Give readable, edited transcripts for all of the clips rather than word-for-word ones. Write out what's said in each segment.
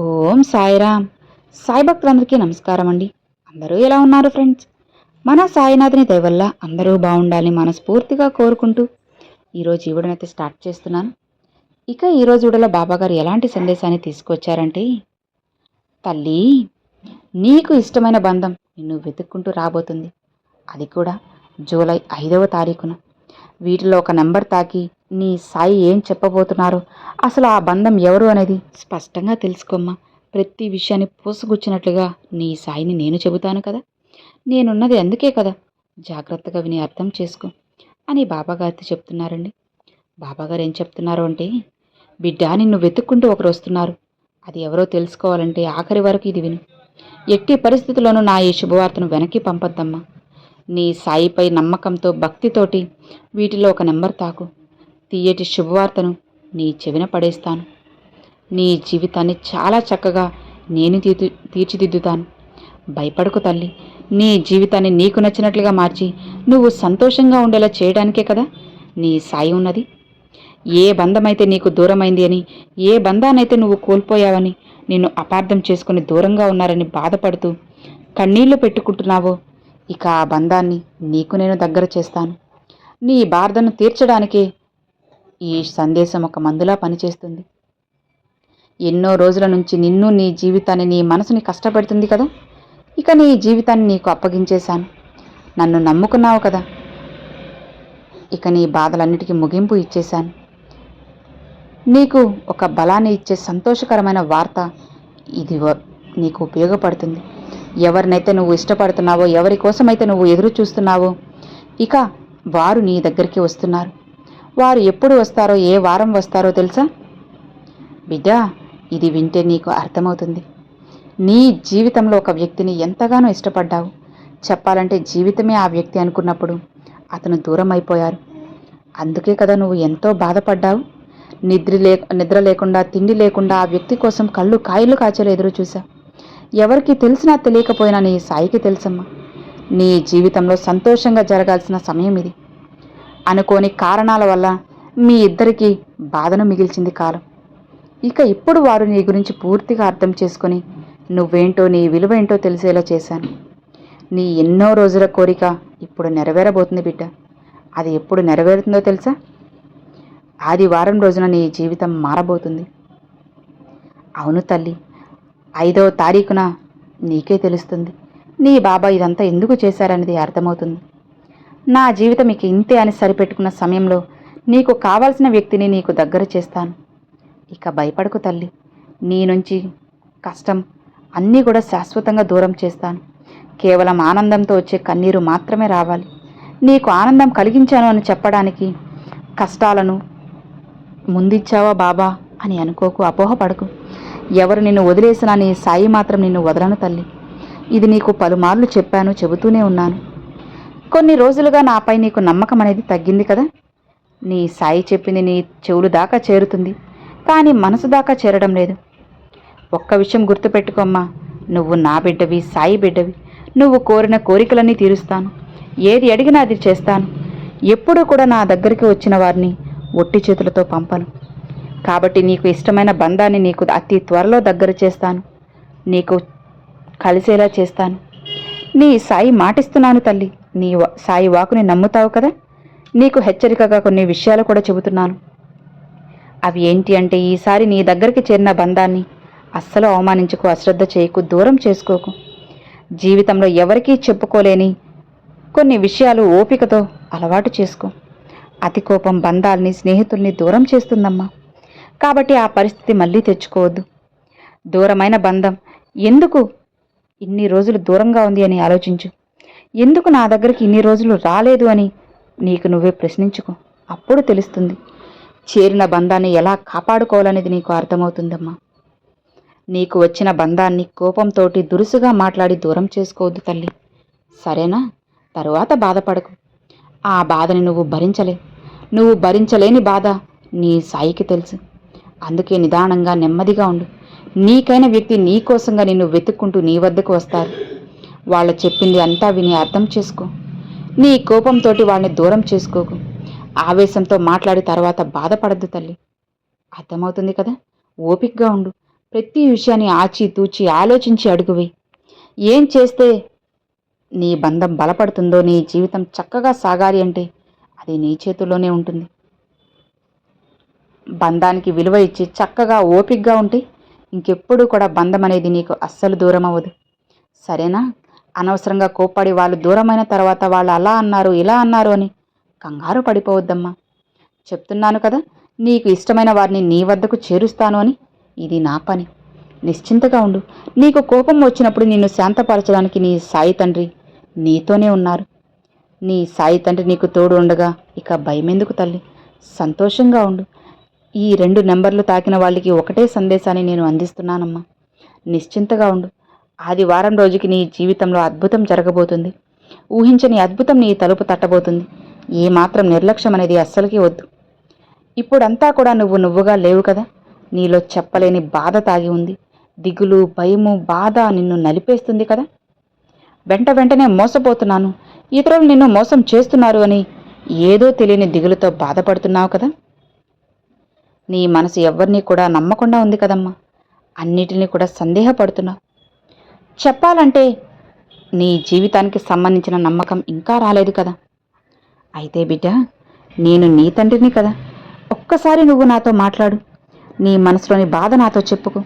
ఓం సాయిరామ్. సాయి భక్తులందరికీ నమస్కారం అండి. అందరూ ఎలా ఉన్నారు ఫ్రెండ్స్? మన సాయినాథుని దయ వల్ల అందరూ బాగుండాలని మనస్ఫూర్తిగా కోరుకుంటూ ఈరోజు ఈ వీడియోనైతే స్టార్ట్ చేస్తున్నాను. ఇక ఈరోజు వీడియోలో బాబాగారు ఎలాంటి సందేశాన్ని తీసుకొచ్చారంటే, తల్లి, నీకు ఇష్టమైన బంధం నిన్ను వెతుక్కుంటూ రాబోతుంది. అది కూడా జూలై 5వ తారీఖున. వీటిలో ఒక నెంబర్ తాకి నీ సాయి ఏం చెప్పబోతున్నారో, అసలు ఆ బంధం ఎవరు అనేది స్పష్టంగా తెలుసుకోమ్మా. ప్రతి విషయాన్ని పూసగుచ్చినట్లుగా నీ సాయిని నేను చెబుతాను కదా. నేనున్నది అందుకే కదా, జాగ్రత్తగా విని అర్థం చేసుకో అని బాబాగారితో చెప్తున్నారండి. బాబాగారు ఏం చెప్తున్నారు అంటే, బిడ్డ, నిన్ను వెతుక్కుంటూ ఒకరు వస్తున్నారు. అది ఎవరో తెలుసుకోవాలంటే ఆఖరి వరకు ఇది విను. ఎట్టి పరిస్థితుల్లోనూ నా ఈ శుభవార్తను వెనక్కి పంపొద్దమ్మా. నీ సాయిపై నమ్మకంతో, భక్తితోటి వీటిలో ఒక నెంబర్ తాకు. తీయటి శుభవార్తను నీ చెవిన పడేస్తాను. నీ జీవితాన్ని చాలా చక్కగా నేను తీర్చిదిద్దుతాను. భయపడకు తల్లి. నీ జీవితాన్ని నీకు నచ్చినట్లుగా మార్చి నువ్వు సంతోషంగా ఉండేలా చేయడానికే కదా నీ సాయి ఉన్నది. ఏ బంధమైతే నీకు దూరమైంది అని, ఏ బంధాన్నైతే నువ్వు కోల్పోయావని, నిన్ను అపార్థం చేసుకుని దూరంగా ఉన్నారని బాధపడుతూ కన్నీళ్లు పెట్టుకుంటున్నావో, ఇక ఆ బంధాన్ని నీకు నేను దగ్గర చేస్తాను. నీ బాధను తీర్చడానికే ఈ సందేశం ఒక మందులా పనిచేస్తుంది. ఎన్నో రోజుల నుంచి నిన్ను, నీ జీవితాన్ని, నీ మనసుని కష్టపెడుతుంది కదా. ఇక నీ జీవితాన్ని నీకు అప్పగించేశాను. నన్ను నమ్ముకున్నావు కదా. ఇక నీ బాధలన్నిటికీ ముగింపు ఇచ్చేశాను. నీకు ఒక బలాన్ని ఇచ్చే సంతోషకరమైన వార్త ఇది నీకు ఉపయోగపడుతుంది. ఎవరినైతే నువ్వు ఇష్టపడుతున్నావో, ఎవరి కోసమైతే నువ్వు ఎదురు చూస్తున్నావో, ఇక వారు నీ దగ్గరికి వస్తున్నారు. వారు ఎప్పుడు వస్తారో, ఏ వారం వస్తారో తెలుసా బిడ్డ? ఇది వింటే నీకు అర్థమవుతుంది. నీ జీవితంలో ఒక వ్యక్తిని ఎంతగానో ఇష్టపడ్డావు. చెప్పాలంటే జీవితమే ఆ వ్యక్తి అనుకున్నప్పుడు అతను దూరం అయిపోయారు. అందుకే కదా నువ్వు ఎంతో బాధపడ్డావు. నిద్ర లేకుండా, తిండి లేకుండా ఆ వ్యక్తి కోసం కళ్ళు కాయలు కాచేలా ఎదురు చూసా. ఎవరికి తెలిసినా తెలియకపోయినా నీ సాయికి తెలుసమ్మా. నీ జీవితంలో సంతోషంగా జరగాల్సిన సమయం ఇది. అనుకోని కారణాల వల్ల మీ ఇద్దరికీ బాధను మిగిల్చింది కాలం. ఇక ఇప్పుడు వారు నీ గురించి పూర్తిగా అర్థం చేసుకొని నువ్వేంటో, నీ విలువేంటో తెలిసేలా చేశాను. నీ ఎన్నో రోజుల కోరిక ఇప్పుడు నెరవేరబోతుంది బిడ్డ. అది ఎప్పుడు నెరవేరుతుందో తెలుసా? ఆదివారం రోజున నీ జీవితం మారబోతుంది. అవును తల్లి, 5వ తారీఖున నీకే తెలుస్తుంది. నీ బాబా ఇదంతా ఎందుకు చేశారనేది అర్థమవుతుంది. నా జీవితం ఇక ఇంతే అని సరిపెట్టుకున్న సమయంలో నీకు కావాల్సిన వ్యక్తిని నీకు దగ్గర చేస్తాను. ఇక భయపడకు తల్లి. నీ నుంచి కష్టం అన్నీ కూడా శాశ్వతంగా దూరం చేస్తాను. కేవలం ఆనందంతో వచ్చే కన్నీరు మాత్రమే రావాలి. నీకు ఆనందం కలిగించాను అని చెప్పడానికి కష్టాలను ముందిచ్చావా బాబా అని అనుకోకు, అపోహపడకు. ఎవరు నిన్ను వదిలేసినా నీ సాయి మాత్రం నిన్ను వదలను తల్లి. ఇది నీకు పలుమార్లు చెప్పాను, చెబుతూనే ఉన్నాను. కొన్ని రోజులుగా నాపై నీకు నమ్మకం అనేది తగ్గింది కదా. నీ సాయి చెప్పింది నీ చెవులు దాకా చేరుతుంది, కానీ మనసు దాకా చేరడం లేదు. ఒక్క విషయం గుర్తుపెట్టుకోమ్మా, నువ్వు నా బిడ్డవి, సాయి బిడ్డవి. నువ్వు కోరిన కోరికలన్నీ తీరుస్తాను. ఏది అడిగినా అది చేస్తాను. ఎప్పుడూ కూడా నా దగ్గరికి వచ్చిన వారిని ఒట్టి చేతులతో పంపను. కాబట్టి నీకు ఇష్టమైన బంధాన్ని నీకు అతి త్వరలో దగ్గర చేస్తాను. నీకు కలిసేలా చేస్తాను. నీ సాయి మాటిస్తున్నాను తల్లి. నీ సాయి వాకుని నమ్ముతావు కదా. నీకు హెచ్చరికగా కొన్ని విషయాలు కూడా చెబుతున్నాను. అవి ఏంటి అంటే, ఈసారి నీ దగ్గరికి చేరిన బంధాన్ని అస్సలు అవమానించుకో, అశ్రద్ధ చేయకు, దూరం చేసుకోకు. జీవితంలో ఎవరికీ చెప్పుకోలేని కొన్ని విషయాలు ఓపికతో అలవాటు చేసుకో. అతి కోపం బంధాల్ని, స్నేహితుల్ని దూరం చేస్తుందమ్మా. కాబట్టి ఆ పరిస్థితి మళ్ళీ తెచ్చుకోవద్దు. దూరమైన బంధం ఎందుకు ఇన్ని రోజులు దూరంగా ఉంది అని ఆలోచించు. ఎందుకు నా దగ్గరికి ఇన్ని రోజులు రాలేదు అని నీకు నువ్వే ప్రశ్నించుకో. అప్పుడు తెలుస్తుంది. చేరిన బంధాన్ని ఎలా కాపాడుకోవాలనేది నీకు అర్థమవుతుందమ్మా. నీకు వచ్చిన బంధాన్ని కోపంతోటి దురుసుగా మాట్లాడి దూరం చేసుకోవద్దు తల్లి, సరేనా? తరువాత బాధపడకు. ఆ బాధని నువ్వు భరించలేని బాధ నీ సాయికి తెలుసు. అందుకే నిదానంగా, నెమ్మదిగా ఉండు. నీకైన వ్యక్తి నీ కోసంగా నిన్ను వెతుక్కుంటూ నీ వద్దకు వస్తారు. వాళ్ళు చెప్పింది అంతా విని అర్థం చేసుకో. నీ కోపంతో వాళ్ళని దూరం చేసుకోకు. ఆవేశంతో మాట్లాడి తర్వాత బాధపడద్దు తల్లి. అర్థమవుతుంది కదా. ఓపికగా ఉండు. ప్రతి విషయాన్ని ఆచితూచి ఆలోచించి అడుగువి. ఏం చేస్తే నీ బంధం బలపడుతుందో, నీ జీవితం చక్కగా సాగాలి అంటే అది నీ చేతుల్లోనే ఉంటుంది. బంధానికి విలువ ఇచ్చి చక్కగా ఓపికగా ఉంటే ఇంకెప్పుడు కూడా బంధం అనేది నీకు అస్సలు దూరం అవ్వదు. సరేనా? అనవసరంగా కోప్పడి వాళ్ళు దూరమైన తర్వాత వాళ్ళు అలా అన్నారు ఇలా అన్నారు అని కంగారు పడిపోవద్దమ్మా. చెప్తున్నాను కదా, నీకు ఇష్టమైన వారిని నీ వద్దకు చేరుస్తాను అని. ఇది నా పని. నిశ్చింతగా ఉండు. నీకు కోపం వచ్చినప్పుడు నిన్ను శాంతపరచడానికి నీ సాయి తండ్రి నీతోనే ఉన్నారు. నీ సాయి తండ్రి నీకు తోడు ఉండగా ఇక భయమెందుకు తల్లి? సంతోషంగా ఉండు. ఈ 2 నెంబర్లు తాకిన వాళ్ళకి ఒకటే సందేశాన్ని నేను అందిస్తున్నానమ్మా. నిశ్చింతగా ఉండు. ఆదివారం రోజుకి నీ జీవితంలో అద్భుతం జరగబోతుంది. ఊహించని అద్భుతం నీ తలుపు తట్టబోతుంది. ఏమాత్రం నిర్లక్ష్యం అనేది అస్సలకి వద్దు. ఇప్పుడంతా కూడా నువ్వుగా లేవు కదా. నీలో చెప్పలేని బాధ తాగి ఉంది. దిగులు, భయము, బాధ నిన్ను నలిపేస్తుంది కదా. వెంటనే మోసపోతున్నాను, ఇతరులు నిన్ను మోసం చేస్తున్నారు అని ఏదో తెలియని దిగులుతో బాధపడుతున్నావు కదా. నీ మనసు ఎవరిని కూడా నమ్మకుండా ఉంది కదమ్మా. అన్నిటినీ కూడా సందేహపడుతున్నావు. చెప్పాలంటే నీ జీవితానికి సంబంధించిన నమ్మకం ఇంకా రాలేదు కదా. అయితే బిడ్డ, నేను నీ తండ్రిని కదా. ఒక్కసారి నువ్వు నాతో మాట్లాడు. నీ మనసులోని బాధ నాతో చెప్పుకో.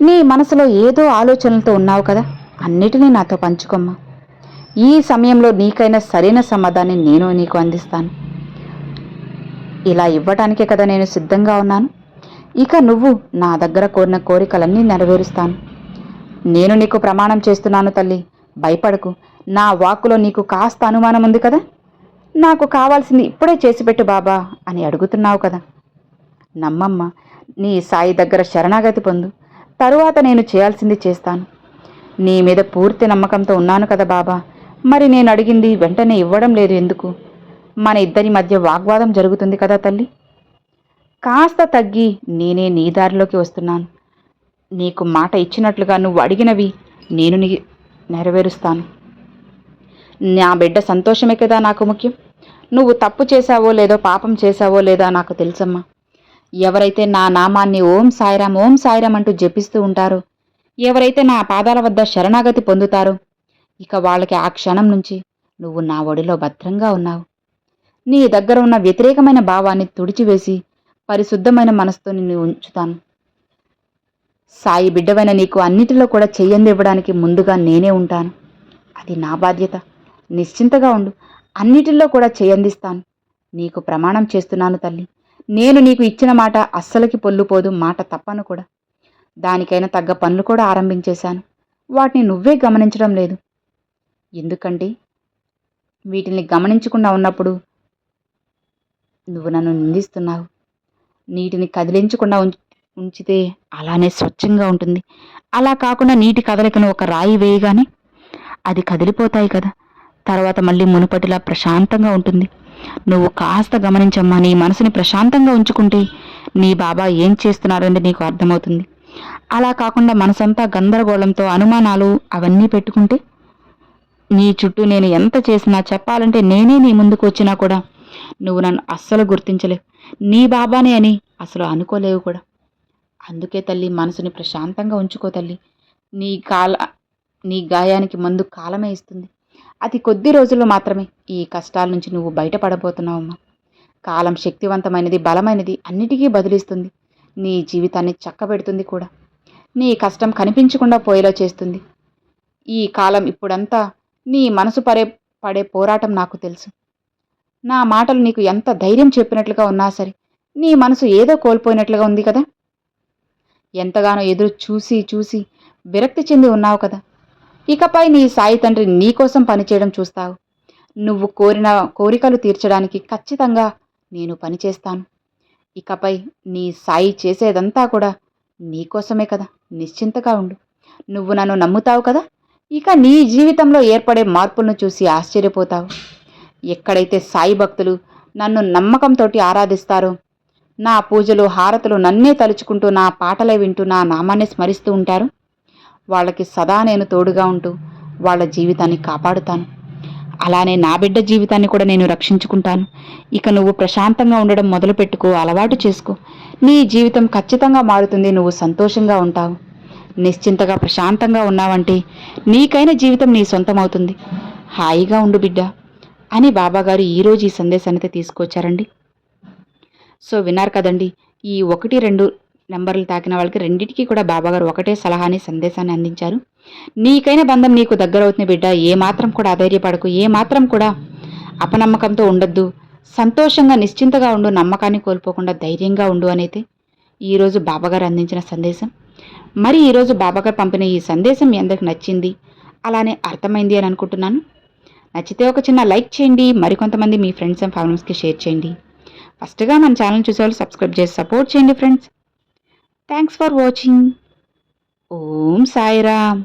నీ మనసులో ఏదో ఆలోచనలతో ఉన్నావు కదా, అన్నిటినీ నాతో పంచుకోమ్మా. ఈ సమయంలో నీకైనా సరైన సమాధానం నేను నీకు అందిస్తాను. ఇలా ఇవ్వటానికే కదా నేను సిద్ధంగా ఉన్నాను. ఇక నువ్వు నా దగ్గర కోరిన కోరికలన్నీ నెరవేరుస్తాను. నేను నీకు ప్రమాణం చేస్తున్నాను తల్లి. భయపడకు. నా వాక్కులో నీకు కాస్త అనుమానం ఉంది కదా. నాకు కావాల్సింది ఇప్పుడే చేసిపెట్టు బాబా అని అడుగుతున్నావు కదా. నమ్మమ్మ. నీ సాయి దగ్గర శరణాగతి పొందు. తరువాత నేను చేయాల్సింది చేస్తాను. నీ మీద పూర్తి నమ్మకంతో ఉన్నాను కదా బాబా. మరి నేను అడిగింది వెంటనే ఇవ్వడం లేదు ఎందుకు? మన ఇద్దరి మధ్య వాగ్వాదం జరుగుతుంది కదా తల్లి. కాస్త తగ్గి నేనే నీ దారిలోకి వస్తున్నాను. నీకు మాట ఇచ్చినట్లుగా నువ్వు అడిగినవి నేను నెరవేరుస్తాను. నా బిడ్డ సంతోషమే కదా నాకు ముఖ్యం. నువ్వు తప్పు చేశావో లేదో, పాపం చేశావో లేదా నాకు తెలుసమ్మా. ఎవరైతే నా నామాన్ని ఓం సాయిరాం అంటూ జపిస్తూ ఉంటారో, ఎవరైతే నా పాదాల వద్ద శరణాగతి పొందుతారో, ఇక వాళ్ళకి ఆ క్షణం నుంచి నువ్వు నా ఒడిలో భద్రంగా ఉన్నావు. నీ దగ్గర ఉన్న వ్యతిరేకమైన భావాన్ని తుడిచివేసి పరిశుద్ధమైన మనసుతో నిన్ను ఉంచుతాను. సాయి బిడ్డవైన నీకు అన్నిటిలో కూడా చెయ్యందివ్వడానికి ముందుగా నేనే ఉంటాను. అది నా బాధ్యత. నిశ్చింతగా ఉండు. అన్నిటిలో కూడా చెయ్యందిస్తాను. నీకు ప్రమాణం చేస్తున్నాను తల్లి. నేను నీకు ఇచ్చిన మాట అస్సలకి పొల్లుపోదు, మాట తప్పను కూడా. దానికైనా తగ్గ పనులు కూడా ఆరంభించేశాను. వాటిని నువ్వే గమనించడం లేదు. ఎందుకంటే వీటిని గమనించకుండా ఉన్నప్పుడు నువ్వు నన్ను నిందిస్తున్నావు. నీటిని కదిలించకుండా ఉంచితే అలానే స్వచ్ఛంగా ఉంటుంది. అలా కాకుండా నీటి కదలికను ఒక రాయి వేయగానే అది కదిలిపోతాయి కదా. తర్వాత మళ్ళీ మునుపటిలా ప్రశాంతంగా ఉంటుంది. నువ్వు కాస్త గమనించమ్మా. నీ మనసుని ప్రశాంతంగా ఉంచుకుంటే నీ బాబా ఏం చేస్తున్నారంటే నీకు అర్థమవుతుంది. అలా కాకుండా మనసంతా గందరగోళంతో అనుమానాలు అవన్నీ పెట్టుకుంటే నీ చుట్టూ నేను ఎంత చేసినా, చెప్పాలంటే నేనే నీ ముందుకు వచ్చినా కూడా నువ్వు నన్ను అస్సలు గుర్తించలేవు. నీ బాబానే అని అసలు అనుకోలేవు కూడా. అందుకే తల్లి, మనసుని ప్రశాంతంగా ఉంచుకో తల్లి. నీ గాయానికి మందు కాలమే ఇస్తుంది. అతి కొద్ది రోజుల్లో మాత్రమే ఈ కష్టాల నుంచి నువ్వు బయటపడబోతున్నావమ్మా. కాలం శక్తివంతమైనది, బలమైనది, అన్నిటికీ బదిలిస్తుంది. నీ జీవితాన్ని చక్కబెడుతుంది కూడా. నీ కష్టం కనిపించకుండా పోయేలా చేస్తుంది. ఈ కాలం ఇప్పుడంతా నీ మనసు పడే పోరాటం నాకు తెలుసు. నా మాటలు నీకు ఎంత ధైర్యం చెప్పినట్లుగా ఉన్నా సరే నీ మనసు ఏదో కోల్పోయినట్లుగా ఉంది కదా. ఎంతగానో ఎదురు చూసి విరక్తి చెంది ఉన్నావు కదా. ఇకపై నీ సాయి తండ్రి నీకోసం పనిచేయడం చూస్తావు. నువ్వు కోరిన కోరికలు తీర్చడానికి ఖచ్చితంగా నేను పనిచేస్తాను. ఇకపై నీ సాయి చేసేదంతా కూడా నీకోసమే కదా. నిశ్చింతగా ఉండు. నువ్వు నన్ను నమ్ముతావు కదా. ఇక నీ జీవితంలో ఏర్పడే మార్పులను చూసి ఆశ్చర్యపోతావు. ఎక్కడైతే సాయి భక్తులు నన్ను నమ్మకంతో ఆరాధిస్తారో, నా పూజలు, హారతులు నన్నే తలుచుకుంటూ, నా పాటలే వింటూ, నా నామాన్ని స్మరిస్తూ ఉంటారు, వాళ్ళకి సదా నేను తోడుగా ఉంటూ వాళ్ళ జీవితాన్ని కాపాడుతాను. అలానే నా బిడ్డ జీవితాన్ని కూడా నేను రక్షించుకుంటాను. ఇక నువ్వు ప్రశాంతంగా ఉండడం మొదలుపెట్టుకో, అలవాటు చేసుకో. నీ జీవితం ఖచ్చితంగా మారుతుంది. నువ్వు సంతోషంగా ఉంటావు. నిశ్చింతగా ప్రశాంతంగా ఉన్నావంటే నీకైన జీవితం నీ సొంతమవుతుంది. హాయిగా ఉండు బిడ్డ అని బాబాగారు ఈరోజు ఈ సందేశాన్ని అయితే తీసుకొచ్చారండి. సో విన్నారు కదండి, ఈ 1, 2 నెంబర్లు తాకిన వాళ్ళకి రెండింటికి కూడా బాబాగారు ఒకటే సలహాని సందేశాన్ని అందించారు. నీకైన బంధం నీకు దగ్గరవుతుంది బిడ్డ. ఏమాత్రం కూడా అధైర్యపడకు, ఏమాత్రం కూడా అపనమ్మకంతో ఉండొద్దు. సంతోషంగా నిశ్చింతగా ఉండు, నమ్మకాన్ని కోల్పోకుండా ధైర్యంగా ఉండు అనేది ఈరోజు బాబాగారు అందించిన సందేశం. మరి ఈరోజు బాబాగారు పంపిన ఈ సందేశం మీ అందరికి నచ్చింది, అలానే అర్థమైంది అని అనుకుంటున్నాను. నచ్చితే ఒక చిన్న లైక్ చేయండి, మరికొంతమంది మీ ఫ్రెండ్స్ అండ్ ఫ్యామిలీస్కి షేర్ చేయండి. ఫస్ట్గా మన ఛానల్ చూసేవాళ్ళు సబ్స్క్రైబ్ చేసి సపోర్ట్ చేయండి friends. Thanks for watching. Om Sairam.